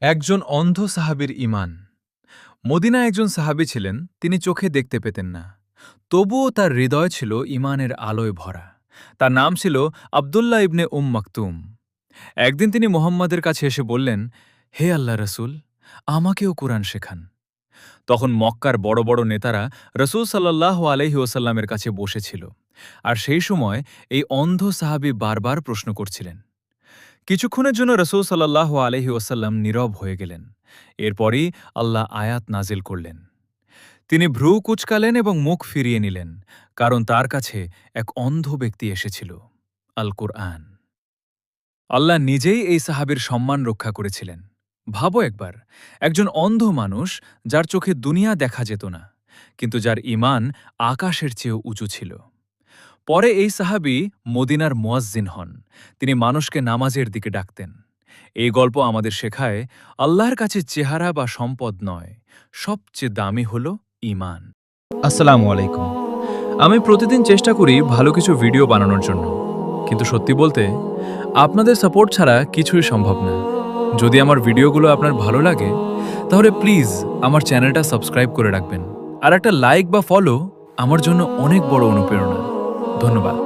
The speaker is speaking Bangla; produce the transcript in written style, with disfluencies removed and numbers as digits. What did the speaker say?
একজন অন্ধ সাহাবীর ঈমান। মদিনায় একজন সাহাবী ছিলেন, তিনি চোখে দেখতে পেতেন না। তবুও তার হৃদয় ছিল ঈমানের আলোয় ভরা। তার নাম ছিল আবদুল্লাহ ইবনে মাকতুম। একদিন তিনি মুহাম্মাদের কাছে এসে বললেন, হে আল্লাহ রসুল, আমাকেও কুরআন শেখান। তখন মক্কার বড় বড় নেতারা রসুল সাল্লাল্লাহু আলাইহি ওয়াসাল্লামের কাছে বসেছিল, আর সেই সময় এই অন্ধ সাহাবী বারবার প্রশ্ন করছিলেন। কিছুক্ষণের জন্য রসুল সাল্লাল্লাহু আলাইহি ওয়াসাল্লাম নীরব হয়ে গেলেন। এরপরই আল্লাহ আয়াত নাজিল করলেন। তিনি ভ্রু কুঁচকালেন এবং মুখ ফিরিয়ে নিলেন, কারণ তার কাছে এক অন্ধ ব্যক্তি এসেছিল, আল কুরআন। আল্লাহ নিজেই এই সাহাবীর সম্মান রক্ষা করেছিলেন। ভাবো একবার, একজন অন্ধ মানুষ যার চোখে দুনিয়া দেখা যেত না, কিন্তু যার ঈমান আকাশের চেয়েও উঁচু ছিল। পরে এই সাহাবী মদিনার মুয়াজ্জিন হন। তিনি মানুষকে নামাজের দিকে ডাকতেন। এই গল্প আমাদের শেখায়, আল্লাহর কাছে চেহারা বা সম্পদ নয়, সবচেয়ে দামি হল ঈমান। আসসালামু আলাইকুম। আমি প্রতিদিন চেষ্টা করি ভালো কিছু ভিডিও বানানোর জন্য, কিন্তু সত্যি বলতে আপনাদের সাপোর্ট ছাড়া কিছুই সম্ভব না। যদি আমার ভিডিওগুলো আপনার ভালো লাগে, তাহলে প্লিজ আমার চ্যানেলটা সাবস্ক্রাইব করে রাখবেন, আর একটা লাইক বা ফলো আমার জন্য অনেক বড় অনুপ্রেরণা। ধন্যবাদ।